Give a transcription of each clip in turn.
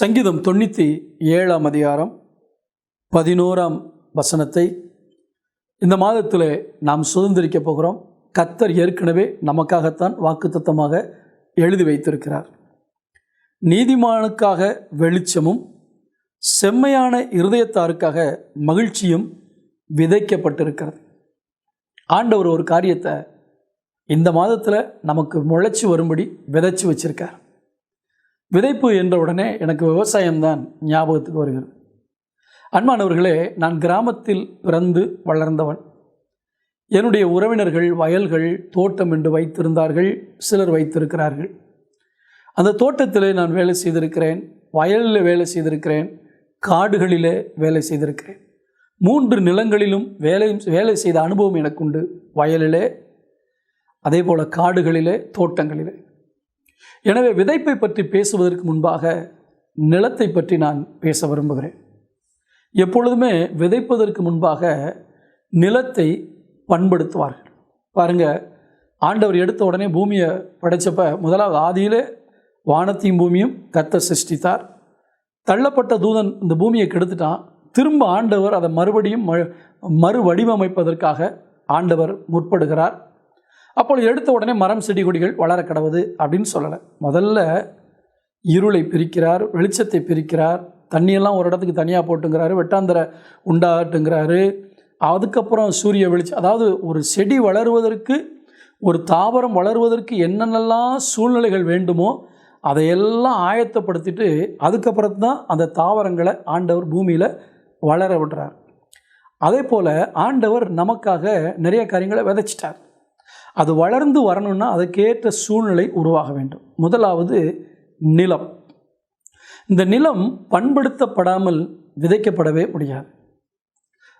சங்கீதம் 97 அதிகாரம் 11 வசனத்தை இந்த மாதத்தில் நாம் சுதந்திரிக்க போகிறோம். கர்த்தர் ஏற்கனவே நமக்காகத்தான் வாக்குத்தத்தமாக எழுதி வைத்திருக்கிறார். நீதிமானுக்காக வெளிச்சமும் செம்மையான இருதயத்தாருக்காக மகிழ்ச்சியும் விதைக்கப்பட்டிருக்கிறது. ஆண்டவர் ஒரு காரியத்தை இந்த மாதத்தில் நமக்கு முளைச்சி வரும்படி விதைச்சி வச்சிருக்கார். விதைப்பு என்ற உடனே எனக்கு விவசாயம்தான் ஞாபகத்துக்கு வருகிறது. அன்பானவர்களே, நான் கிராமத்தில் பிறந்து வளர்ந்தவன். என்னுடைய உறவினர்கள் வயல்கள் தோட்டம் என்று வைத்திருந்தார்கள், சிலர் வைத்திருக்கிறார்கள். அந்த தோட்டத்தில் நான் வேலை செய்திருக்கிறேன், வயலில் வேலை செய்திருக்கிறேன், காடுகளிலே வேலை செய்திருக்கிறேன். 3 நிலங்களிலும் வேலை செய்த அனுபவம் எனக்கு உண்டு. வயலிலே, அதே போல் காடுகளிலே, தோட்டங்களிலே. எனவே விதைப்பை பற்றி பேசுவதற்கு முன்பாக நிலத்தை பற்றி நான் பேச விரும்புகிறேன். எப்பொழுதுமே விதைப்பதற்கு முன்பாக நிலத்தை பண்படுத்துவார்கள். பாருங்கள், ஆண்டவர் எடுத்த உடனே பூமியை படைச்சப்ப முதலாவது ஆதியிலே வானத்தையும் பூமியும் கர்த்தர் சிருஷ்டித்தார். தள்ளப்பட்ட தூதன் இந்த பூமியை கெடுத்துட்டான். திரும்ப ஆண்டவர் அதை மறுபடியும் மறுவடிவமைப்பதற்காக ஆண்டவர் முற்படுகிறார். அப்போ எடுத்த உடனே மரம் செடி கொடிகள் வளர கடவுது அப்படின்னு சொல்லலை. முதல்ல இருளை பிரிக்கிறார், வெளிச்சத்தை பிரிக்கிறார், தண்ணியெல்லாம் ஒரு இடத்துக்கு தனியாக போட்டுங்கிறாரு, வெட்டாந்தரை உண்டாட்டுங்கிறாரு. அதுக்கப்புறம் சூரிய வெளிச்சம், அதாவது ஒரு செடி வளருவதற்கு, ஒரு தாவரம் வளருவதற்கு என்னென்னலாம் சூழ்நிலைகள் வேண்டுமோ அதையெல்லாம் ஆயத்தப்படுத்திட்டு அதுக்கப்புறம் தான் அந்த தாவரங்களை ஆண்டவர் பூமியில் வளர விடுறார். அதே போல் ஆண்டவர் நமக்காக நிறைய காரியங்களை விதைச்சிட்டார். அது வளர்ந்து வரணும்னா அதுக்கேற்ற சூழ்நிலை உருவாக வேண்டும். முதலாவது நிலம். இந்த நிலம் பண்படுத்தப்படாமல் விதைக்கப்படவே முடியாது.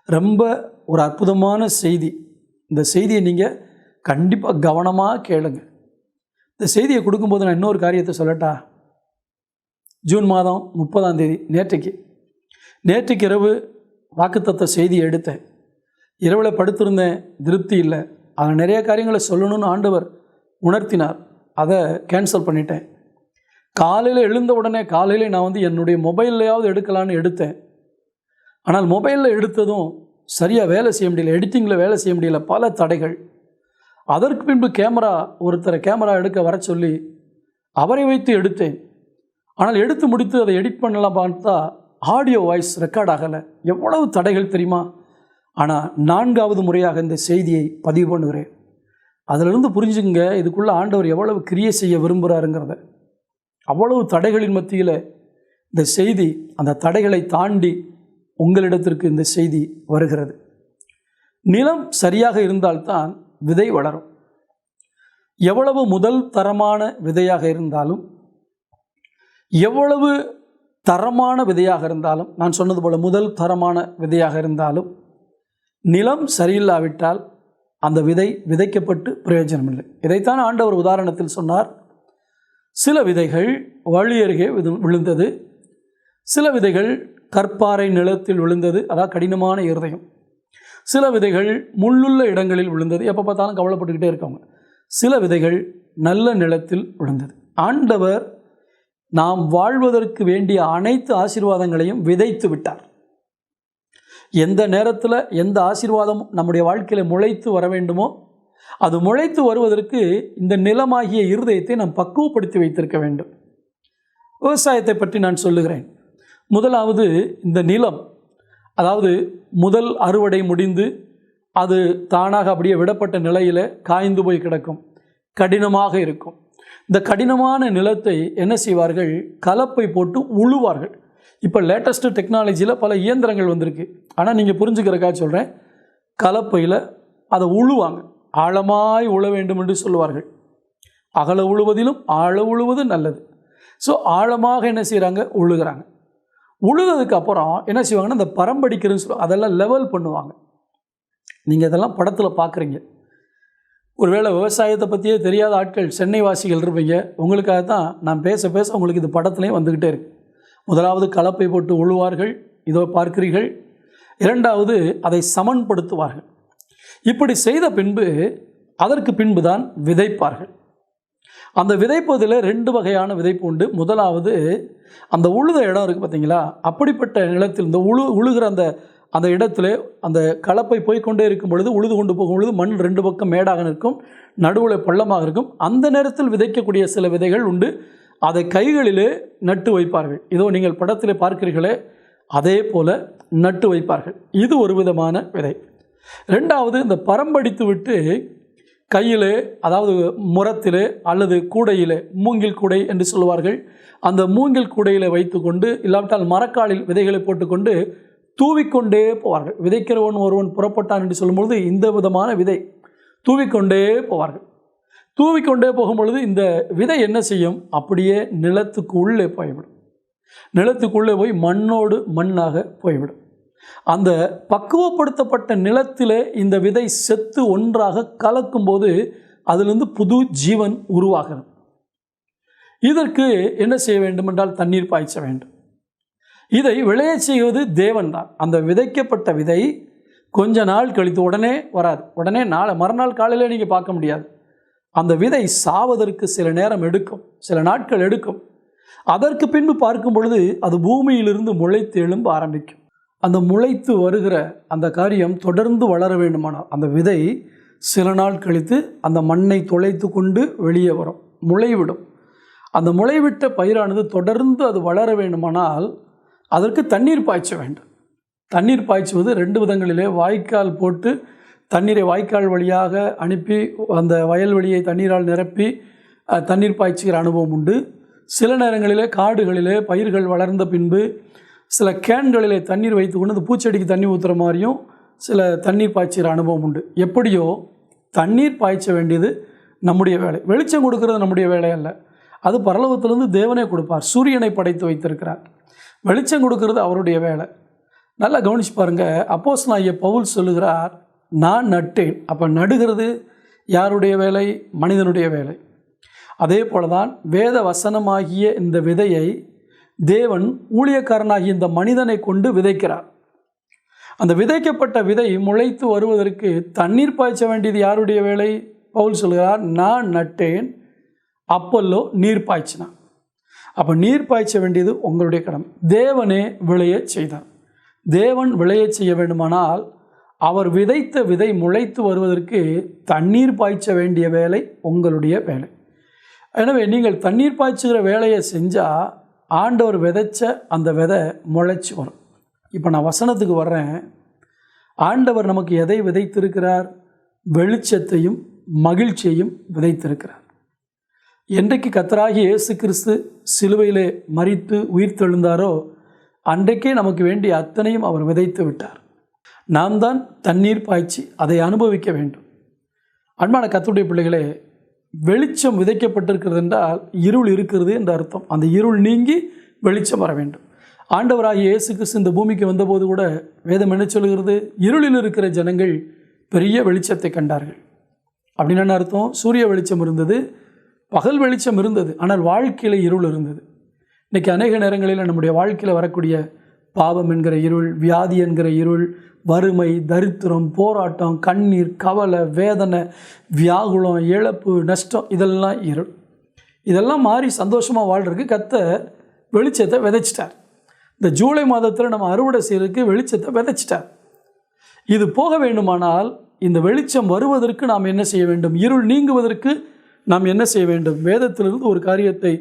ரொம்ப ஒரு அற்புதமான செய்தி. இந்த செய்தியை நீங்கள் கண்டிப்பாக கவனமாக கேளுங்க. இந்த செய்தியை கொடுக்கும்போது நான் இன்னொரு காரியத்தை சொல்லட்டா? ஜூன் மாதம் 30ஆம் தேதி நேற்றைக்கு இரவு வாக்குத்தத்த செய்தியை எடுத்தேன். இரவில் படுத்திருந்தேன், திருப்தி இல்லை. அதில் நிறைய காரியங்களை சொல்லணும்னு ஆண்டவர் உணர்த்தினார். அதை கேன்சல் பண்ணிட்டேன். காலையில் எழுந்த உடனே நான் என்னுடைய மொபைல்லையாவது எடுக்கலான்னு எடுத்தேன். ஆனால் மொபைலில் எடுத்ததும் சரியாக வேலை செய்ய முடியல, எடிட்டிங்கில் வேலை செய்ய முடியல, பல தடைகள். அதற்கு பின்பு ஒருத்தரை கேமரா எடுக்க வர சொல்லி அவரை வைத்து எடுத்தேன். ஆனால் எடுத்து முடித்து அதை எடிட் பண்ணலாம் பார்த்தா ஆடியோ வாய்ஸ் ரெக்கார்ட் ஆகலை. எவ்வளவு தடைகள் தெரியுமா? ஆனால் 4வது முறையாக இந்த செய்தியை பதிவு பண்ணுகிறேன். அதிலிருந்து புரிஞ்சுங்க, இதுக்குள்ளே ஆண்டவர் எவ்வளவு கிரியை செய்ய விரும்புகிறாருங்கிறத. அவ்வளவு தடைகளின் மத்தியில் இந்த செய்தி, அந்த தடைகளை தாண்டி உங்களிடத்திற்கு இந்த செய்தி வருகிறது. நிலம் சரியாக இருந்தால்தான் விதை வளரும். எவ்வளவு முதல் தரமான விதையாக இருந்தாலும், எவ்வளவு தரமான விதையாக இருந்தாலும், நான் சொன்னது போல் முதல் தரமான விதையாக இருந்தாலும், நிலம் சரியில்லாவிட்டால் அந்த விதை விதைக்கப்பட்டு பிரயோஜனம் இல்லை. இதைத்தான் ஆண்டவர் உதாரணத்தில் சொன்னார். சில விதைகள் வழி அருகே விழுந்தது, சில விதைகள் கற்பாறை நிலத்தில் விழுந்தது, அதாவது கடினமான இருதயம். சில விதைகள் முள்ளுள்ள இடங்களில் விழுந்தது, எப்போ பார்த்தாலும் கவலைப்பட்டுக்கிட்டே இருக்கவங்க. சில விதைகள் நல்ல நிலத்தில் விழுந்தது. ஆண்டவர் நாம் வாழ்வதற்கு வேண்டிய அனைத்து ஆசீர்வாதங்களையும் விதைத்து விட்டார். எந்த நேரத்தில் எந்த ஆசீர்வாதம் நம்முடைய வாழ்க்கையில் முளைத்து வர வேண்டுமோ அது முளைத்து வருவதற்கு இந்த நிலமாகிய இருதயத்தை நாம் பக்குவப்படுத்தி வைத்திருக்க வேண்டும். விவசாயத்தை பற்றி நான் சொல்லுகிறேன். முதலாவது இந்த நிலம், அதாவது முதல் அறுவடை முடிந்து அது தானாக அப்படியே விடப்பட்ட நிலையில் காய்ந்து போய் கிடக்கும், கடினமாக இருக்கும். இந்த கடினமான நிலத்தை என்ன செய்வார்கள்? கலப்பை போட்டு உழுவார்கள். இப்போ லேட்டஸ்ட்டு டெக்னாலஜியில் பல இயந்திரங்கள் வந்திருக்கு. ஆனால் நீங்கள் புரிஞ்சுக்கிறக்காக சொல்கிறேன், கலப்பையில் அதை உழுவாங்க. ஆழமாய் உழ வேண்டும் என்று சொல்லுவார்கள். அகல உழுவதிலும் ஆழ உழுவது நல்லது. ஸோ ஆழமாக என்ன செய்கிறாங்க? உழுகிறாங்க. உழுதுக்கு அப்புறம் என்ன செய்வாங்கன்னா, இந்த பரம்படிக்கிறதுன்னு சொல்லுவாங்க, அதெல்லாம் லெவல் பண்ணுவாங்க. நீங்கள் இதெல்லாம் படத்தில் பார்க்குறீங்க. ஒருவேளை விவசாயத்தை பற்றியே தெரியாத ஆட்கள் சென்னை வாசிகள் இருப்பீங்க. உங்களுக்காக தான் நான் பேச பேச உங்களுக்கு இது படத்துலேயும் வந்துக்கிட்டே இருக்கு. முதலாவது கலப்பை போட்டு உழுவார்கள், இதோ பார்க்கிறீர்கள். இரண்டாவது அதை சமன்படுத்துவார்கள். இப்படி செய்த பின்பு அதற்கு பின்பு தான் விதைப்பார்கள். அந்த விதைப்பதில் 2 வகையான விதைப்பு உண்டு. முதலாவது அந்த உழுத இடம் இருக்குது பார்த்தீங்களா, அப்படிப்பட்ட நிலத்தில் இந்த உழுகிற அந்த இடத்துல அந்த கலப்பை போய்கொண்டே இருக்கும் பொழுது, உழுது கொண்டு போகும் பொழுது மண் 2 பக்கம் மேடாக இருக்கும், நடுவில் பள்ளமாக இருக்கும். அந்த நேரத்தில் விதைக்கக்கூடிய சில விதைகள் உண்டு. அதை கைகளிலே நட்டு வைப்பார்கள். இதோ நீங்கள் படத்தில் பார்க்கிறீர்களே, அதே போல் நட்டு வைப்பார்கள். இது ஒரு விதமான விதை. ரெண்டாவது இந்த பரம்படித்து விட்டு கையிலே, அதாவது முரத்திலே அல்லது கூடையிலே, மூங்கில் கூடை என்று சொல்லுவார்கள், அந்த மூங்கில் கூடையில் வைத்து கொண்டு, இல்லாவிட்டால் மரக்காலில் விதைகளை போட்டுக்கொண்டு தூவிக்கொண்டே போவார்கள். விதைக்கிறவன் ஒருவன் புறப்பட்டான் என்று சொல்லும்பொழுது இந்த விதமான விதை தூவிக்கொண்டே போவார்கள். தூவிக்கொண்டே போகும்பொழுது இந்த விதை என்ன செய்யும், அப்படியே நிலத்துக்கு உள்ளே போய்விடும். நிலத்துக்குள்ளே போய் மண்ணோடு மண்ணாக போய்விடும். அந்த பக்குவப்படுத்தப்பட்ட நிலத்திலே இந்த விதை செத்து ஒன்றாக கலக்கும்போது அதிலிருந்து புது ஜீவன் உருவாகிறது. இதற்கு என்ன செய்ய வேண்டும் என்றால் தண்ணீர் பாய்ச்ச வேண்டும். இதை விளைய செய்வது தேவன் தான். அந்த விதைக்கப்பட்ட விதை கொஞ்ச நாள் கழித்து உடனே வராது. உடனே மறுநாள் காலையில் நீங்கள் பார்க்க முடியாது. அந்த விதை சாவதற்கு சில நேரம் எடுக்கும், சில நாட்கள் எடுக்கும். அதற்கு பின்பு பார்க்கும் பொழுது அது பூமியிலிருந்து முளைத்து எழும்ப ஆரம்பிக்கும். அந்த முளைத்து வருகிற அந்த காரியம் தொடர்ந்து வளர வேண்டுமானால் அந்த விதை சில நாள் கழித்து அந்த மண்ணை துளைத்து கொண்டு வெளியே வரும், முளைவிடும். அந்த முளைவிட்ட பயிரானது தொடர்ந்து அது வளர வேண்டுமானால் அதற்கு தண்ணீர் பாய்ச்ச வேண்டும். தண்ணீர் பாய்ச்சுவது 2 விதங்களிலே, வாய்க்கால் போட்டு தண்ணீரை வாய்க்கால் வழியாக அனுப்பி அந்த வயல்வெளியை தண்ணீரால் நிரப்பி தண்ணீர் பாய்ச்சுகிற அனுபவம் உண்டு. சில நேரங்களிலே காடுகளிலே பயிர்கள் வளர்ந்த பின்பு சில கேன்களிலே தண்ணீர் வைத்து கொண்டு அந்த பூச்செடிக்கு தண்ணி ஊற்றுற மாதிரியும் சில தண்ணீர் பாய்ச்சுகிற அனுபவம் உண்டு. எப்படியோ தண்ணீர் பாய்ச்ச வேண்டியது நம்முடைய வேலை. வெளிச்சம் கொடுக்கறது நம்முடைய வேலை அல்ல, அது பரலோகத்திலிருந்து தேவனே கொடுப்பார். சூரியனை படைத்து வைத்திருக்கிறார். வெளிச்சம் கொடுக்கறது அவருடைய வேலை. நல்லா கவனிச்சு பாருங்கள். அப்போஸ்தலனாகிய பவுல் சொல்லுகிறார், நான் நட்டேன். அப்போ நடுகிறது யாருடைய வேலை? மனிதனுடைய வேலை. அதே போல தான் வேத வசனமாகிய இந்த விதையை தேவன் ஊழியக்காரனாகிய இந்த மனிதனை கொண்டு விதைக்கிறார். அந்த விதைக்கப்பட்ட விதை முளைத்து வருவதற்கு தண்ணீர் பாய்ச்ச வேண்டியது யாருடைய வேலை? பவுல் சொல்கிறார், நான் நட்டேன், அப்பல்லோ நீர் பாய்ச்சினான். அப்போ நீர் பாய்ச்ச வேண்டியது உங்களுடைய கடமை. தேவனே விளைய செய்தார். தேவன் விளைய செய்ய வேண்டுமானால் அவர் விதைத்த விதை முளைத்து வருவதற்கு தண்ணீர் பாய்ச்ச வேண்டிய வேலை உங்களுடைய வேலை. எனவே நீங்கள் தண்ணீர் பாய்ச்சுகிற வேலையை செஞ்சால் ஆண்டவர் விதைச்ச அந்த விதை முளைச்சி வரும். இப்போ நான் வசனத்துக்கு வர்றேன். ஆண்டவர் நமக்கு எதை விதைத்திருக்கிறார்? வெளிச்சத்தையும் மகிழ்ச்சியையும் விதைத்திருக்கிறார். என்றைக்கு கர்த்தராகிய இயேசு கிறிஸ்து சிலுவையிலே மரித்து உயிர்த்தெழுந்தாரோ அன்றைக்கே நமக்கு வேண்டிய அத்தனையும் அவர் விதைத்து விட்டார். நாம் தான் தண்ணீர் பாய்ச்சி அதை அனுபவிக்க வேண்டும். அன்பான கர்த்தருடைய பிள்ளைகளே, வெளிச்சம் விதைக்கப்பட்டிருக்கிறது என்றால் இருள் இருக்கிறது என்ற அர்த்தம். அந்த இருள் நீங்கி வெளிச்சம் வர வேண்டும். ஆண்டவராகிய இயேசு கிறிஸ்து இந்த பூமிக்கு வந்தபோது கூட வேதம் என்ன சொல்கிறது? இருளில் இருக்கிற ஜனங்கள் பெரிய வெளிச்சத்தை கண்டார்கள். அப்படின்னு என்ன அர்த்தம்? சூரிய வெளிச்சம் இருந்தது, பகல் வெளிச்சம் இருந்தது, ஆனால் வாழ்க்கையில் இருள் இருந்தது. இன்றைக்கி அநேக நேரங்களில் நம்முடைய வாழ்க்கையில் வரக்கூடிய பாவம் என்கிற இருள், வியாதி என்கிற இருள், வறுமை, தரித்திரம், போராட்டம், கண்ணீர், கவலை, வேதனை, வியாகுலம், இழப்பு, நஷ்டம், இதெல்லாம் இருள். இதெல்லாம் மாறி சந்தோஷமாக வாழ்கிறதுக்கு கர்த்தர் வெளிச்சத்தை விதைச்சிட்டார். இந்த ஜூலை மாதத்தில் நம்ம அறுவடை செய்கிறதுக்கு வெளிச்சத்தை விதைச்சிட்டார். இது போக வேண்டுமானால் இந்த வெளிச்சம் வருவதற்கு நாம் என்ன செய்ய வேண்டும்? இருள் நீங்குவதற்கு நாம் என்ன செய்ய வேண்டும்? வேதத்திலிருந்து ஒரு காரியத்தை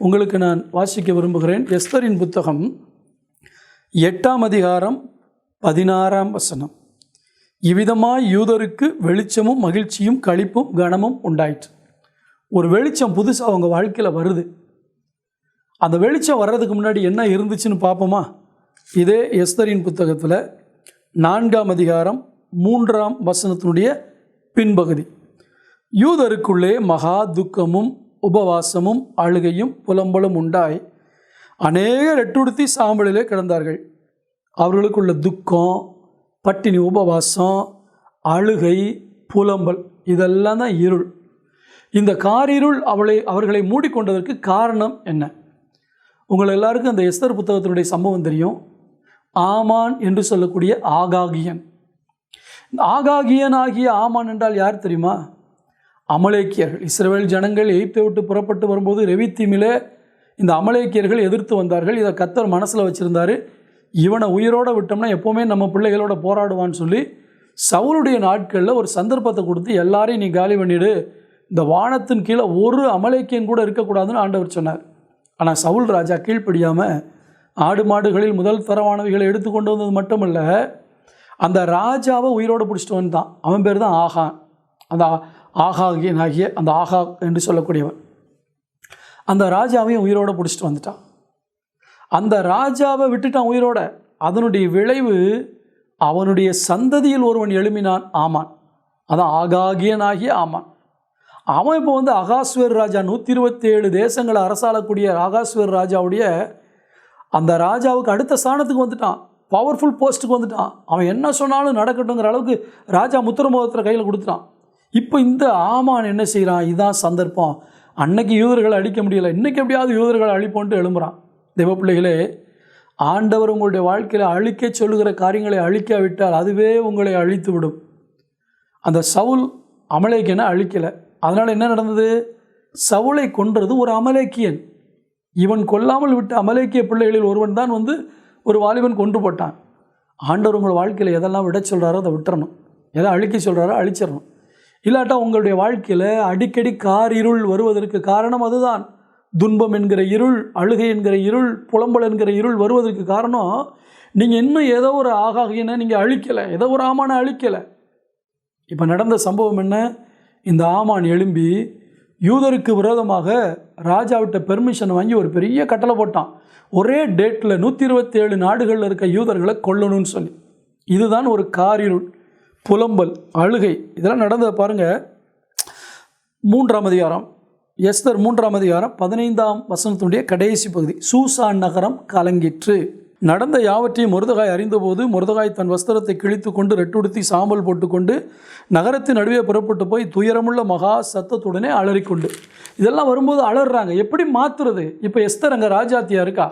உங்களுக்கு நான் வாசிக்க விரும்புகிறேன். எஸ்தரின் புத்தகம் 8ஆம் அதிகாரம் 16ஆம் வசனம். இவ்விதமாய் யூதருக்கு வெளிச்சமும் மகிழ்ச்சியும் களிப்பும் கனமும் உண்டாயிற்று. ஒரு வெளிச்சம் புதுசாக அவங்க வாழ்க்கையில் வருது. அந்த வெளிச்சம் வர்றதுக்கு முன்னாடி என்ன இருந்துச்சுன்னு பார்ப்போமா? இதே எஸ்தரின் புத்தகத்தில் 4ஆம் அதிகாரம் 3ஆம் வசனத்தினுடைய பின்பகுதி. யூதருக்குள்ளே மகா துக்கமும் உபவாசமும் அழுகையும் புலம்பலும் உண்டாய் அநேகர் எட்டுடுத்தி சாம்பலிலே கிடந்தார்கள். அவர்களுக்குள்ள துக்கம், பட்டினி, உபவாசம், அழுகை, புலம்பல் இதெல்லாம் தான் இருள். இந்த காரிருள் அவர்களை மூடிக்கொண்டதற்கு காரணம் என்ன? உங்கள் எல்லாருக்கும் அந்த எஸ்தர் புத்தகத்தினுடைய சம்பவம் தெரியும். ஆமான் என்று சொல்லக்கூடிய ஆகாகியன். ஆகாகியன் ஆகிய ஆமான் என்றால் யார் தெரியுமா? அமலேக்கியர்கள். இஸ்ரவேல் ஜனங்கள் எகிப்தை விட்டு புறப்பட்டு வரும்போது ரெவித்தீமிலே இந்த அமலேக்கியர்கள் எதிர்த்து வந்தார்கள். இதை கர்த்தர் மனசில் வச்சுருந்தார். இவனை உயிரோடு விட்டோம்னா எப்போவுமே நம்ம பிள்ளைகளோட போராடுவான்னு சொல்லி சவுலுடைய நாட்களில் ஒரு சந்தர்ப்பத்தை கொடுத்து எல்லாரையும் நீ காலி பண்ணிவிடு, இந்த வானத்தின் கீழே ஒரு அமலேக்கியன் கூட இருக்கக்கூடாதுன்னு ஆண்டவர் சொன்னார். ஆனால் சவுல் ராஜா கீழ்ப்படியாமல் ஆடு மாடுகளில் முதல் தரமானவைகளை எடுத்து கொண்டு வந்தது மட்டுமல்ல, அந்த ராஜாவை உயிரோடு பிடிச்சிட்டு வந்தான். அவன் பேர் தான் ஆகான். அந்த ஆகாகியன் ஆகிய அந்த ஆகா என்று சொல்லக்கூடியவன் அந்த ராஜாவையும் உயிரோடு பிடிச்சிட்டு வந்துட்டான். அந்த ராஜாவை விட்டுட்டான் உயிரோட. அதனுடைய விளைவு அவனுடைய சந்ததியில் ஒருவன் எழுப்பினான், ஆமான். அதான் ஆகாகியன் ஆகிய ஆமான். அவன் இப்போ அகாஸ்வேர் ராஜா 127 தேசங்களை அரசாளக்கூடிய அகாஸ்வேர் ராஜாவுடைய அந்த ராஜாவுக்கு அடுத்த ஸ்தானத்துக்கு வந்துட்டான். பவர்ஃபுல் போஸ்ட்டுக்கு வந்துட்டான். அவன் என்ன சொன்னாலும் நடக்கட்டுங்கிற அளவுக்கு ராஜா முத்திரமோகத்தில் கையில் கொடுத்துட்டான். இப்போ இந்த ஆமான் என்ன செய்கிறான்? இதுதான் சந்தர்ப்பம். அன்னைக்கு யூதர்களை அழிக்க முடியலை, இன்றைக்கி எப்படியாவது யூதர்களை அழிப்போன்ட்டு எழும்புறான். தேவ பிள்ளைகளே, ஆண்டவர் உங்களுடைய வாழ்க்கையில் அழிக்க சொல்லுகிற காரியங்களை அழிக்காவிட்டால் அதுவே உங்களை அழித்து விடும். அந்த சவுல் அமலேக்கியனை அழிக்கலை. அதனால் என்ன நடந்தது? சவுலை கொன்றது ஒரு அமலேக்கியன். இவன் கொல்லாமல் விட்ட அமலேக்கிய பிள்ளைகளில் ஒருவன் தான் ஒரு வாலிபன் கொன்று போட்டான். ஆண்டவர் உங்கள் வாழ்க்கையில் எதெல்லாம் விட சொல்கிறாரோ அதை விட்டுறணும், எதை அழிக்க சொல்கிறாரோ அழிச்சிடணும். இல்லாட்டா உங்களுடைய வாழ்க்கையில் அடிக்கடி காரிருள் வருவதற்கு காரணம் அதுதான். துன்பம் என்கிற இருள், அழுகை என்கிற இருள், புலம்பல் என்கிற இருள் வருவதற்கு காரணம் நீங்கள் இன்னும் ஏதோ ஒரு ஆகாகியனை நீங்கள் அழிக்கலை, ஏதோ ஒரு ஆமானை அழிக்கலை. இப்போ நடந்த சம்பவம் என்ன? இந்த ஆமான் எழும்பி யூதருக்கு விரோதமாக ராஜாவிட்ட பெர்மிஷன் வாங்கி ஒரு பெரிய கட்டளை போட்டான். ஒரே டேட்டில் 127 நாடுகளில் இருக்க யூதர்களை கொல்லணும்னு சொல்லி. இதுதான் ஒரு காரிருள், புலம்பல், அழுகை. இதெல்லாம் நடந்ததை பாருங்கள். 3ஆம் அதிகாரம், எஸ்தர் 3ஆம் அதிகாரம் 15ஆம் வசனத்துடைய கடைசி பகுதி. சூசான் நகரம் கலங்கிற்று. நடந்த யாவற்றையும் மொர்தெகாய் அறிந்தபோது மொர்தெகாய் தன் வஸ்திரத்தை கிழித்து கொண்டு ரெட்டுடுத்தி சாம்பல் போட்டுக்கொண்டு நகரத்தின் நடுவே புறப்பட்டு போய் துயரமுள்ள மகா சத்தத்துடனே அலறிக்கொண்டு. இதெல்லாம் வரும்போது அலறாங்க. எப்படி மாற்றுறது? இப்போ எஸ்தர் அங்கே ராஜாத்தியாக இருக்கா.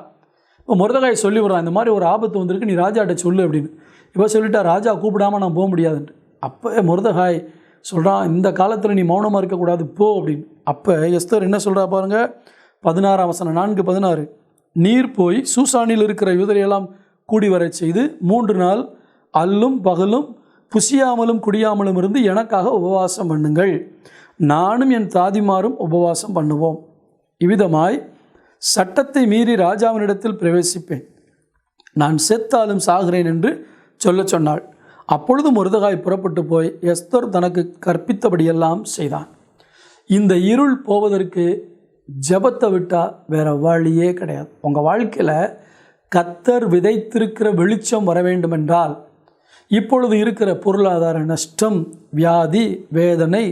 இப்போ மொர்தெகாய் சொல்லி விடுறான், இந்த மாதிரி ஒரு ஆபத்து வந்திருக்கு, நீ ராஜாட்ட சொல்லு அப்படின்னு. இப்போ சொல்லிட்டா, ராஜா கூப்பிடாமல் நான் போக முடியாதுன்ட்டு. அப்போ மொர்தெகாய் சொல்கிறான், இந்த காலத்தில் நீ மௌனமாக இருக்கக்கூடாது, போ அப்படின்னு. அப்போ எஸ்தர் என்ன சொல்கிறா பாருங்கள், 16ஆம் வசனம், 4:16. நீர் போய் சூசானில் இருக்கிற யூதரையெல்லாம் கூடி வர செய்து 3 நாள் அல்லும் பகலும் புசியாமலும் குடியாமலும் இருந்து எனக்காக உபவாசம் பண்ணுங்கள், நானும் என் தாதிமாரும் உபவாசம் பண்ணுவோம். இவ்விதமாய் சட்டத்தை மீறி ராஜாவினிடத்தில் பிரவேசிப்பேன், நான் செத்தாலும் சாகிறேன் என்று சொல்ல சொன்னாள். அப்பொழுது மொர்தெகாய் புறப்பட்டு போய் எஸ்தர் தனக்கு கற்பித்தபடியெல்லாம் செய்தான். இந்த இருள் போவதற்கு ஜெபத்தை விட்டால் வேறு வழியே கிடையாது. உங்கள் வாழ்க்கையில் கர்த்தர் விதைத்திருக்கிற வெளிச்சம் வர வேண்டுமென்றால், இப்பொழுது இருக்கிற பொருளாதார நஷ்டம், வியாதி, வேதனை,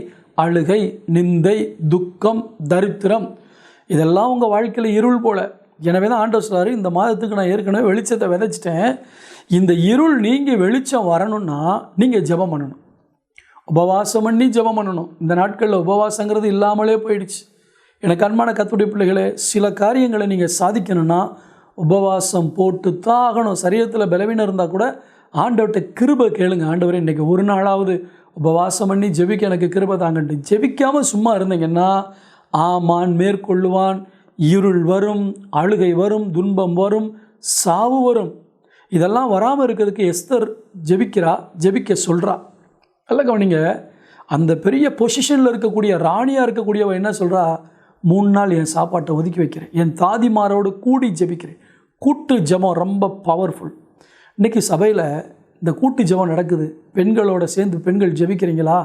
அழுகை, நிந்தை, துக்கம், தரித்திரம், இதெல்லாம் உங்கள் வாழ்க்கையில் இருள் போல. எனவே தான் ஆண்டவர் சொல்றாரு, இந்த மாதத்துக்கு நான் ஏற்கனவே வெளிச்சத்தை விதைச்சிட்டேன், இந்த இருள் நீங்கள் வெளிச்சம் வரணும்னா நீங்கள் ஜெபம் பண்ணணும், உபவாசம் பண்ணி ஜெபம் பண்ணணும். இந்த நாட்களில் உபவாசங்கிறது இல்லாமலே போயிடுச்சு. எனக்கு அன்பான கர்த்தருடைய பிள்ளைகளே, சில காரியங்களை நீங்கள் சாதிக்கணும்னா உபவாசம் போட்டு தான் ஆகணும். சரீரத்தில் பலவீனம் இருந்தால் கூட ஆண்டவர்கிட்ட கிருபை கேளுங்க. ஆண்டவரே, இன்றைக்கி ஒரு நாளாவது உபவாசம் பண்ணி ஜெபிக்க எனக்கு கிருபை தாங்கன்ட்டு. ஜெபிக்காமல் சும்மா இருந்தீங்கன்னா ஆமான் மேற்கொள்ளுவான். இருள் வரும், அழுகை வரும், துன்பம் வரும், சாவு வரும். இதெல்லாம் வராமல் இருக்கிறதுக்கு எஸ்தர் ஜெபிக்க சொல்கிறா. நல்ல கவனிங்க, அந்த பெரிய பொசிஷனில் இருக்கக்கூடிய ராணியாக இருக்கக்கூடியவ என்ன சொல்கிறா? 3 நாள் என் சாப்பாட்டை ஒதுக்கி வைக்கிறேன், என் தாதிமாரோடு கூடி ஜெபிக்கிறேன். கூட்டு ஜெபம் ரொம்ப பவர்ஃபுல். இன்றைக்கி சபையில் இந்த கூட்டு ஜெபம் நடக்குது. பெண்களோட சேர்ந்து பெண்கள் ஜெபிக்கிறீங்களா?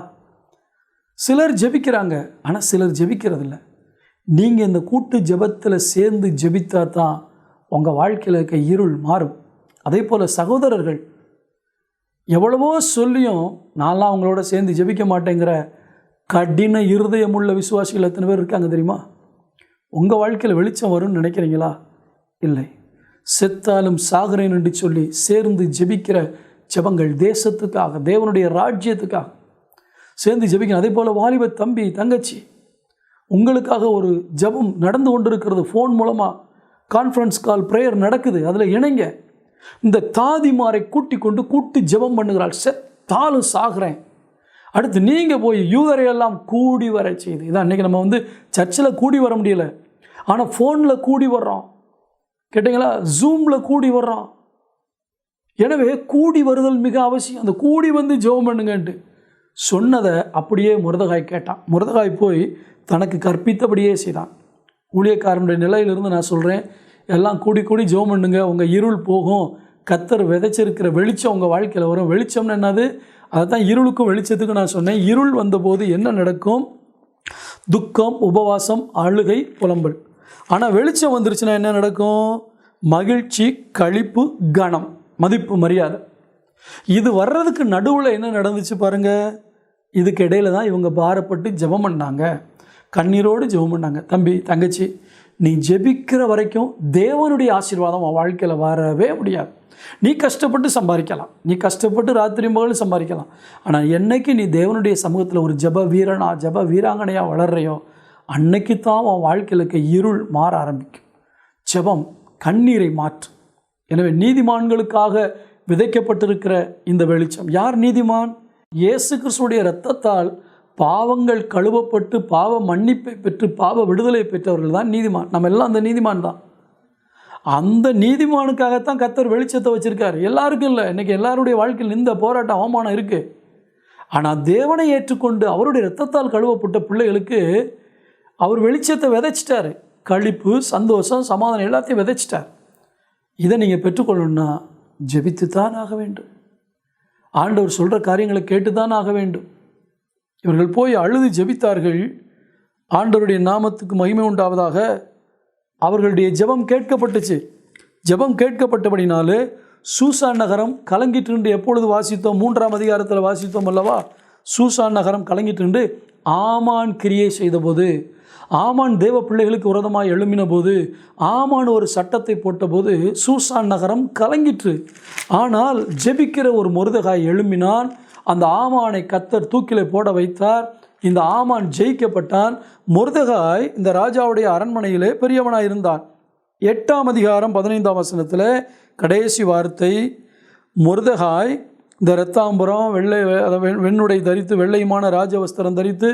சிலர் ஜெபிக்கிறாங்க, ஆனால் சிலர் ஜெபிக்கிறதில்ல. நீங்கள் இந்த கூட்டு ஜெபத்தில் சேர்ந்து ஜெபித்தா தான் உங்கள் வாழ்க்கையில் இருக்க இருள் மாறும். அதே போல் சகோதரர்கள் எவ்வளவோ சொல்லியும் நான்லாம் அவங்களோட சேர்ந்து ஜெபிக்க மாட்டேங்கிற கடின இருதயமுள்ள விசுவாசிகள் எத்தனை பேர் இருக்காங்க தெரியுமா? உங்கள் வாழ்க்கையில் வெளிச்சம் வரும்னு நினைக்கிறீங்களா? இல்லை. செத்தாலும் சாகிறேன் என்று சொல்லி சேர்ந்து ஜெபிக்கிற ஜெபங்கள் தேசத்துக்காக, தேவனுடைய ராஜ்யத்துக்காக. சேர்ந்து ஜெபிக்கணும். அதே போல் வாலிப தம்பி தங்கச்சி, உங்களுக்காக ஒரு ஜெபம் நடந்து கொண்டிருக்கிறது. ஃபோன் மூலமாக கான்ஃபரன்ஸ் கால் ப்ரேயர் நடக்குது, அதில் இணைங்க. இந்த தாதிமாரை கூட்டு ஜெபம் பண்ணுகிறாள். செத்தாலும் சாகிறேன். அடுத்து நீங்கள் போய் யூதரையெல்லாம் கூடி வர செய்து. இதான் இன்றைக்கி நம்ம சர்ச்சில் கூடி வர முடியல, ஆனால் ஃபோனில் கூடி வர்றோம். கேட்டிங்களா? ஜூமில் கூடி வர்றோம். எனவே கூடி வருதல் மிக அவசியம். அந்த கூடி ஜெபம் பண்ணுங்கன்ட்டு சொன்னதை அப்படியே மொர்தெகாய் கேட்டான். மொர்தெகாய் போய் தனக்கு கற்பித்தபடியே செய்தான். ஊழியக்காரனுடைய நிலையிலிருந்து நான் சொல்கிறேன், எல்லாம் கூடி ஜெபம் பண்ணுங்க. உங்கள் இருள் போகும். கர்த்தர் விதைச்சிருக்கிற வெளிச்சம் உங்கள் வாழ்க்கையில் வரும். வெளிச்சம்னு என்னது? அதை தான் இருளுக்கும் வெளிச்சத்துக்கும் நான் சொன்னேன். இருள் வந்தபோது என்ன நடக்கும்? துக்கம், உபவாசம், அழுகை, புலம்பல். ஆனால் வெளிச்சம் வந்துருச்சுன்னா என்ன நடக்கும்? மகிழ்ச்சி, களிப்பு, கனம், மதிப்பு, மரியாதை. இது வர்றதுக்கு நடுவில் என்ன நடந்துச்சு பாருங்கள். இதுக்கு இடையில தான் இவங்க பாரப்பட்டு ஜெபம் பண்ணாங்க, கண்ணீரோடு ஜெபம் பண்ணாங்க. தம்பி தங்கச்சி, நீ ஜெபிக்கிற வரைக்கும் தேவனுடைய ஆசீர்வாதம் உன் வாழ்க்கையில் வரவே முடியாது. நீ கஷ்டப்பட்டு சம்பாதிக்கலாம், நீ கஷ்டப்பட்டு ராத்திரி பகல் சம்பாதிக்கலாம். ஆனால் என்னைக்கு நீ தேவனுடைய சமூகத்தில் ஒரு ஜெப வீரனா ஜெப வீராங்கனையாக வளர்றையோ அன்னைக்கு தான் உன் வாழ்க்கையிலுக்கு இருள் மாற ஆரம்பிக்கும். ஜெபம் கண்ணீரை மாற்றும். எனவே நீதிமான்களுக்காக விதைக்கப்பட்டிருக்கிற இந்த வெளிச்சம். யார் நீதிமான்? இயேசு கிறிஸ்துவுடைய இரத்தத்தால் பாவங்கள் கழுவப்பட்டு பாவ மன்னிப்பை பெற்று பாவ விடுதலை பெற்றவர்கள் தான் நீதிமான். நம்ம எல்லாம் அந்த நீதிமான் தான். அந்த நீதிமானுக்காகத்தான் கர்த்தர் வெளிச்சத்தை வச்சுருக்கார். எல்லாருக்கும் இல்லை. இன்றைக்கி எல்லாருடைய வாழ்க்கையில் இந்த போராட்டம் அவமானம் இருக்குது. ஆனால் தேவனை ஏற்றுக்கொண்டு அவருடைய இரத்தத்தால் கழுவப்பட்ட பிள்ளைகளுக்கு அவர் வெளிச்சத்தை விதைச்சிட்டார். களிப்பு, சந்தோஷம், சமாதானம் எல்லாத்தையும் விதைச்சிட்டார். இதை நீங்கள் பெற்றுக்கொள்ளணும்னா ஜெபித்து தான் ஆக வேண்டும். ஆண்டவர் சொல்கிற காரியங்களை கேட்டு தான் ஆக வேண்டும். இவர்கள் போய் அழுது ஜெபித்தார்கள். ஆண்டவருடைய நாமத்துக்கு மகிமை உண்டாவதாக. அவர்களுடைய ஜெபம் கேட்கப்பட்டுச்சு. ஜெபம் கேட்கப்பட்டபடினாலே சூசான் நகரம் கலங்கிட்டு எப்பொழுது வாசித்தோம்? 3ஆம் அதிகாரத்தில் வாசித்தோம் அல்லவா? சூசான் நகரம் கலங்கிட்டு ஆமான் கிரியை செய்தபோது, ஆமான் தேவ பிள்ளைகளுக்கு விரோதமாக எழும்பின போது, ஆமான் ஒரு சட்டத்தை போட்டபோது சூசான் நகரம் கலங்கிற்று. ஆனால் ஜெபிக்கிற ஒரு மொர்தெகாய் எழும்பினான். அந்த ஆமானை கர்த்தர் தூக்கிலே போட வைத்தார். இந்த ஆமான் ஜெயிக்கப்பட்டான். மொர்தெகாய் இந்த ராஜாவுடைய அரண்மனையிலே பெரியவனாக இருந்தான். 8ஆம் அதிகாரம் 15ஆம் வசனத்தில் கடைசி வார்த்தை, மொர்தெகாய் இந்த இரத்தாம்பரம் வெண்ணுடை தரித்து வெள்ளையுமான ராஜவஸ்திரம் தரித்து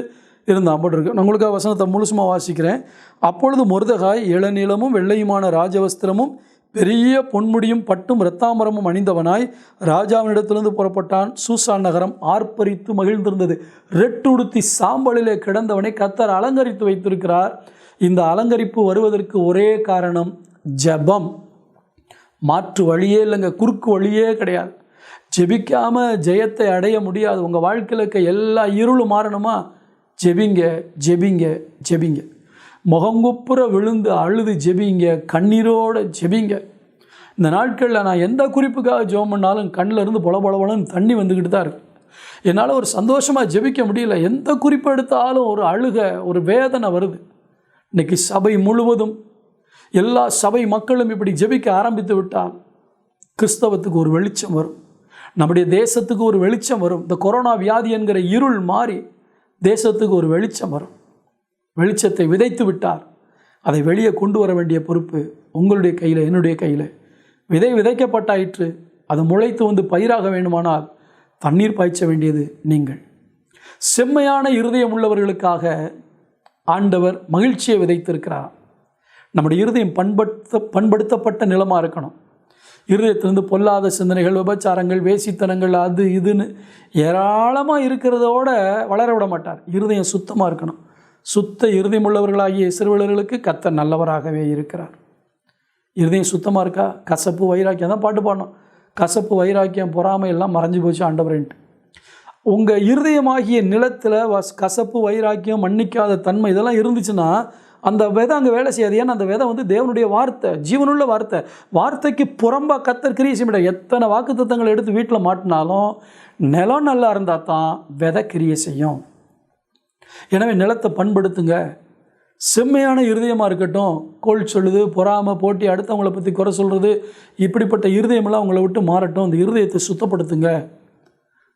இருந்தான் போட்டிருக்கு. நான் உங்களுக்கு வசனத்தை முழுசுமாக வாசிக்கிறேன். அப்பொழுது மொர்தெகாய் இளநீளமும் வெள்ளையுமான ராஜவஸ்திரமும் பெரிய பொன்முடியும் பட்டும் இரத்தாம்பரமும் அணிந்தவனாய் ராஜாவினிடத்திலிருந்து புறப்பட்டான். சூசான் நகரம் ஆர்ப்பரித்து மகிழ்ந்திருந்தது. ரெட்டுடுத்தி சாம்பலிலே கிடந்தவனை கர்த்தர் அலங்கரித்து வைத்திருக்கிறார். இந்த அலங்கரிப்பு வருவதற்கு ஒரே காரணம் ஜெபம். மாற்று வழியே இல்லைங்க, குறுக்கு வழியே கிடையாது. ஜெபிக்காமல் ஜெயத்தை அடைய முடியாது. உங்கள் வாழ்க்கையில் இருக்க எல்லா இருளும் மாறணுமா? ஜெபிங்க, ஜெபிங்க, ஜெபிங்க. முகங்குப்புற விழுந்து அழுது ஜெபிங்க, கண்ணீரோடு ஜெபிங்க. இந்த நாட்களில் நான் எந்த குறிப்புக்காக ஜெபம் பண்ணாலும் கண்ணில் இருந்து பொலன்னு தண்ணி வந்துக்கிட்டு தான் இருக்கு. என்னால் ஒரு சந்தோஷமாக ஜெபிக்க முடியல. எந்த குறிப்பு எடுத்தாலும் ஒரு அழுக, ஒரு வேதனை வருது. இன்றைக்கி சபை முழுவதும் எல்லா சபை மக்களும் இப்படி ஜெபிக்க ஆரம்பித்து விட்டால் கிறிஸ்தவத்துக்கு ஒரு வெளிச்சம் வரும். நம்முடைய தேசத்துக்கு ஒரு வெளிச்சம் வரும். இந்த கொரோனா வியாதி என்கிற இருள் மாறி தேசத்துக்கு ஒரு வெளிச்சம் வரும். வெளிச்சத்தை விதைத்து விட்டார். அதை வெளியே கொண்டு வர வேண்டிய பொறுப்பு உங்களுடைய கையில், என்னுடைய கையில். விதை விதைக்கப்பட்டாயிற்று. அது முளைத்து பயிராக வேண்டுமானால் தண்ணீர் பாய்ச்ச வேண்டியது நீங்கள். செம்மையான இருதயம் உள்ளவர்களுக்காக ஆண்டவர் மகிழ்ச்சியை விதைத்திருக்கிறார். நம்முடைய இருதயம் பண்படுத்தப்பட்ட நிலமாக இருக்கணும். இருதயத்திலிருந்து பொல்லாத சிந்தனைகள், விபச்சாரங்கள், வேசித்தனங்கள், அது இதுன்னு ஏராளமாக இருக்கிறதோட வளர விட மாட்டார். இருதயம் சுத்தமாக இருக்கணும். சுத்த இருதயம் உள்ளவர்களாகிய சிறுவர்களுக்கு கர்த்தர் நல்லவராகவே இருக்கிறார். இருதயம் சுத்தமாக இருக்கா? கசப்பு, வைராக்கியம் தான் பாட்டு பாடணும். கசப்பு, வைராக்கியம், பொறாமை எல்லாம் மறைஞ்சு போச்சு ஆண்டவரேன்ட்டு. உங்கள் இருதயமாகிய நிலத்தில் கசப்பு, வைராக்கியம், மன்னிக்காத தன்மை இதெல்லாம் இருந்துச்சுன்னா அந்த விதை அங்கே வேலை செய்யாது. ஏன்னா அந்த விதை தேவனுடைய வார்த்தை, ஜீவனுள்ள வார்த்தை. வார்த்தைக்கு புறம்பாக கர்த்தர் கிரியை செய்ய முடியாது. எத்தனை வாக்குத்தத்தங்களை எடுத்து வீட்டில் மாட்டினாலும் நிலம் நல்லா இருந்தால் தான் விதை கிரியை செய்யும். எனவே நிலத்தை பண்படுத்துங்க. செம்மையான இருதயமாக இருக்கட்டும். கோல் சொல்லுது, பொறாமை, போட்டி, அடுத்தவங்களை பற்றி குறை சொல்கிறது, இப்படிப்பட்ட இருதயமெல்லாம் உங்களை விட்டு மாறட்டும். அந்த இருதயத்தை சுத்தப்படுத்துங்க.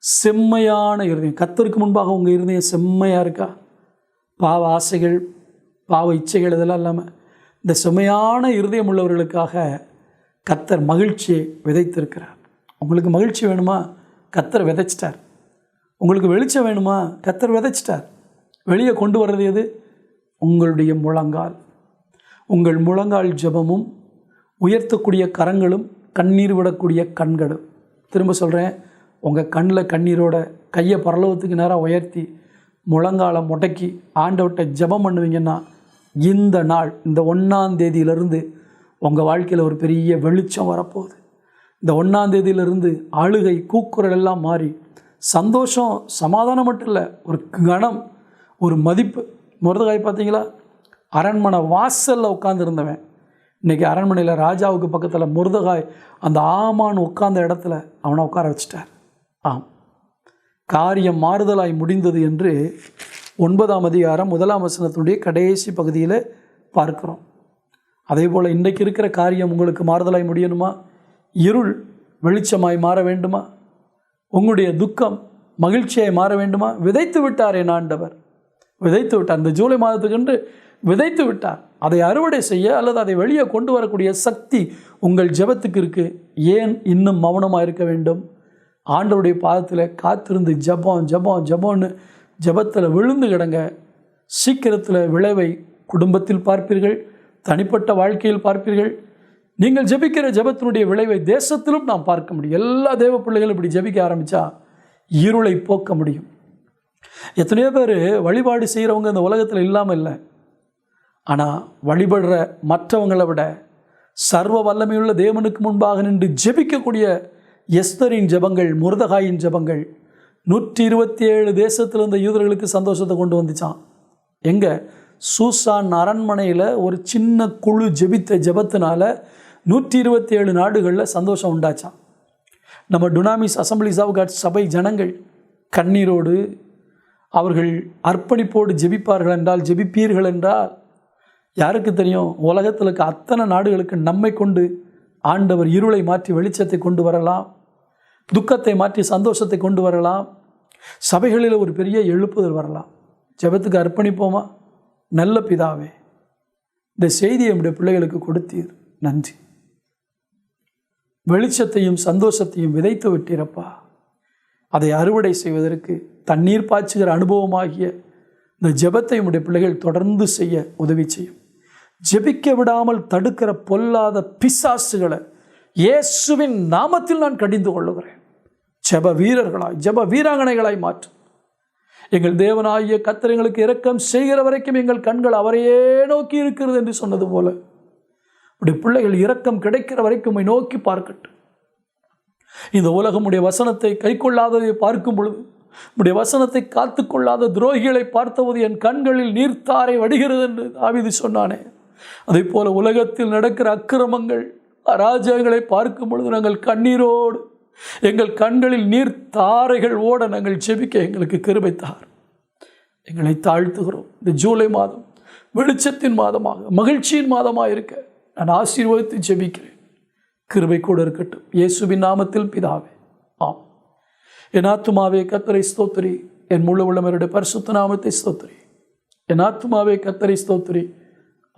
செம்மையான இருதயம். கர்த்தருக்கு முன்பாக உங்கள் இருதயம் செம்மையாக இருக்கா? பாவ ஆசைகள், பாவ இச்சைகள் இதெல்லாம் இல்லாமல் இந்த செம்மையான இருதயம் உள்ளவர்களுக்காக கர்த்தர் மகிழ்ச்சியை விதைத்திருக்கிறார். உங்களுக்கு மகிழ்ச்சி வேணுமா? கர்த்தர் விதைச்சிட்டார். உங்களுக்கு வெளிச்சம் வேணுமா? கர்த்தர் விதைச்சிட்டார். வெளியே கொண்டு வர்றது எது? உங்களுடைய முழங்கால். உங்கள் முழங்கால் ஜெபமும், உயர்த்தக்கூடிய கரங்களும், கண்ணீர் விடக்கூடிய கண்களும். திரும்ப சொல்கிறேன், உங்கள் கண்ணில் கண்ணீரோட கையை பரலோகத்துக்கு நேராக உயர்த்தி முழங்காலை முடக்கி ஆண்டவர்கிட்ட ஜெபம் பண்ணுவீங்கன்னா இந்த நாள், இந்த 1ஆம் தேதியிலிருந்து உங்கள் வாழ்க்கையில் ஒரு பெரிய வெளிச்சம் வரப்போகுது. இந்த 1ஆம் தேதியிலிருந்து அழுகை, கூக்குரல் எல்லாம் மாறி சந்தோஷம், சமாதானம் மட்டும் இல்லை, ஒரு கணம், ஒரு மதிப்பு. மொர்தெகாய் பார்த்தீங்களா? அரண்மனை வாசலில் உட்காந்துருந்தவன் இன்றைக்கி அரண்மனையில் ராஜாவுக்கு பக்கத்தில் மொர்தெகாய் அந்த ஆமான் உட்கார்ந்த இடத்துல அவனை உட்கார வச்சிட்டார். ஆம், காரியம் மாறுதலாய் முடிந்தது என்று 9ஆம் அதிகாரம் 1ஆம் வசனத்துடைய கடைசி பகுதியில் பார்க்கிறோம். அதே போல் இன்றைக்கு இருக்கிற காரியம் உங்களுக்கு மாறுதலாய் முடியணுமா? இருள் வெளிச்சமாய் மாற வேண்டுமா? உங்களுடைய துக்கம் மகிழ்ச்சியாய் மாற வேண்டுமா? விதைத்து விட்டார் என் ஆண்டவர், விதைத்து விட்டார். இந்த ஜூலை மாதத்துக்கென்று விதைத்து விட்டார். அதை அறுவடை செய்ய அல்லது அதை வெளியே கொண்டு வரக்கூடிய சக்தி உங்கள் ஜெபத்துக்கு இருக்குது. ஏன் இன்னும் மௌனமாக இருக்க வேண்டும்? ஆண்டவருடைய பாதத்தில் காத்திருந்து ஜெபம் ஜெபம் ஜெபம்னு ஜெபத்தில் விழுந்து கிடங்க. சீக்கிரத்தில் விளைவை குடும்பத்தில் பார்ப்பீர்கள், தனிப்பட்ட வாழ்க்கையில் பார்ப்பீர்கள். நீங்கள் ஜெபிக்கிற ஜெபத்தினுடைய விளைவை தேசத்திலும் நாம் பார்க்க முடியும். எல்லா தேவ பிள்ளைகளும் இப்படி ஜெபிக்க ஆரம்பித்தா இருளை போக்க முடியும். எத்தனையோ பேர் வழிபாடு செய்கிறவங்க இந்த உலகத்தில் இல்லாமல் இல்லை. ஆனால் வழிபடுற மற்றவங்களை விட சர்வ வல்லமையுள்ள தேவனுக்கு முன்பாக நின்று ஜெபிக்கக்கூடிய எஸ்தரின் ஜெபங்கள், மொர்தெகாயின் ஜெபங்கள் 127 தேசத்தில் இருந்த யூதர்களுக்கு சந்தோஷத்தை கொண்டு வந்துச்சான். எங்கே? சூசான் அரண்மனையில் ஒரு சின்ன குழு ஜெபித்த ஜெபத்தினால 127 நாடுகளில் சந்தோஷம் உண்டாச்சான். நம்ம டுனாமிஸ் அசம்பிளிஸ் ஆஃப் காட் சபை ஜனங்கள் கண்ணீரோடு அவர்கள் அர்ப்பணிப்போடு ஜெபிப்பார்கள் என்றால், ஜெபிப்பீர்கள் என்றால், யாருக்கு தெரியும், உலகத்தில் இருக்க அத்தனை நாடுகளுக்கு நம்மை கொண்டு ஆண்டவர் இருளை மாற்றி வெளிச்சத்தை கொண்டு வரலாம், துக்கத்தை மாற்றி சந்தோஷத்தை கொண்டு வரலாம், சபைகளில் ஒரு பெரிய எழுப்புதல் வரலாம். ஜெபத்துக்கு அர்ப்பணிப்போமா? நல்ல பிதாவே, இந்த செய்தியை நம்முடைய பிள்ளைகளுக்கு கொடுத்தீர், நன்றி. வெளிச்சத்தையும் சந்தோஷத்தையும் விதைத்து விட்டீரப்பா. அதை அறுவடை செய்வதற்கு தண்ணீர் பாய்ச்சுகிற அனுபவமாகிய இந்த ஜெபத்தை நம்முடைய பிள்ளைகள் தொடர்ந்து செய்ய உதவி செய்யும். ஜெபிக்க விடாமல் தடுக்கிற பொல்லாத பிசாசுகளை இயேசுவின் நாமத்தில் நான் கடிந்து கொள்ளுகிறேன். ஜெப வீரர்களாய், ஜெப வீராங்கனைகளாய் மாற்றும். எங்கள் தேவனாகிய கர்த்தர் எங்களுக்கு இரக்கம் செய்கிற வரைக்கும் எங்கள் கண்கள் அவரையே நோக்கி இருக்கிறது என்று சொன்னது போல உடைய பிள்ளைகள் இரக்கம் கிடைக்கிற வரைக்கும் நோக்கி பார்க்கட்டும். இந்த உலகம் உடைய வசனத்தை கை கொள்ளாததை பார்க்கும் பொழுது, உடைய வசனத்தை காத்து கொள்ளாத துரோகிகளை பார்த்தபோது என் கண்களில் நீர்த்தாரை வடிகிறது என்று தாவீது சொன்னானே, அதே போல உலகத்தில் நடக்கிற அக்கிரமங்கள், அராஜகங்களை பார்க்கும் பொழுது நாங்கள் கண்ணீரோடு எங்கள் கண்களில் நீர் தாரைகள் ஓட நாங்கள் ஜெபிக்க எங்களுக்கு கிருபை தார். எங்களை தாழ்த்துகிறோம். இந்த ஜூலை மாதம் வெளிச்சத்தின் மாதமாக, மகிழ்ச்சியின் மாதமாக இருக்க நான் ஆசீர்வதித்து ஜெபிக்கிறேன். கிருபை கூட இருக்கட்டும். இயேசுவின் நாமத்தில் பிதாவே, ஆம். என் ஆத்துமாவே கர்த்தரை ஸ்தோத்திரி, என் முழு உள்ளவருடைய பரிசுத்த நாமத்தை ஸ்தோத்திரி. என் ஆத்துமாவே கர்த்தரை ஸ்தோத்திரி,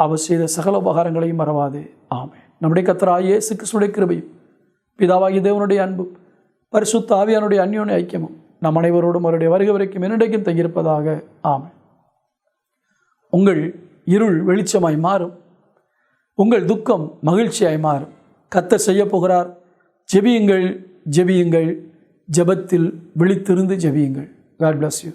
அவர் செய்த சகல உபகாரங்களையும் மறவாதே. ஆமென். நம்முடைய கர்த்தராகிய இயேசு கிறிஸ்துவின் கிருபையும், பிதாவாகிய தேவனுடைய அன்பும், பரிசுத்த ஆவியானுடைய அந்யோன்ய ஐக்கியமும் நம் அனைவரோடும் அவருடைய வருகை வரைக்கும் என்னைக்கும் தங்கியிருப்பதாக. ஆமென். உங்கள் இருள் வெளிச்சமாய் மாறும், உங்கள் துக்கம் மகிழ்ச்சியாய் மாறும். கர்த்தர் செய்ய போகிறார். ஜெபியுங்கள், ஜெபியுங்கள், ஜெபத்தில் விழித்திருந்து ஜெபியுங்கள். God bless you.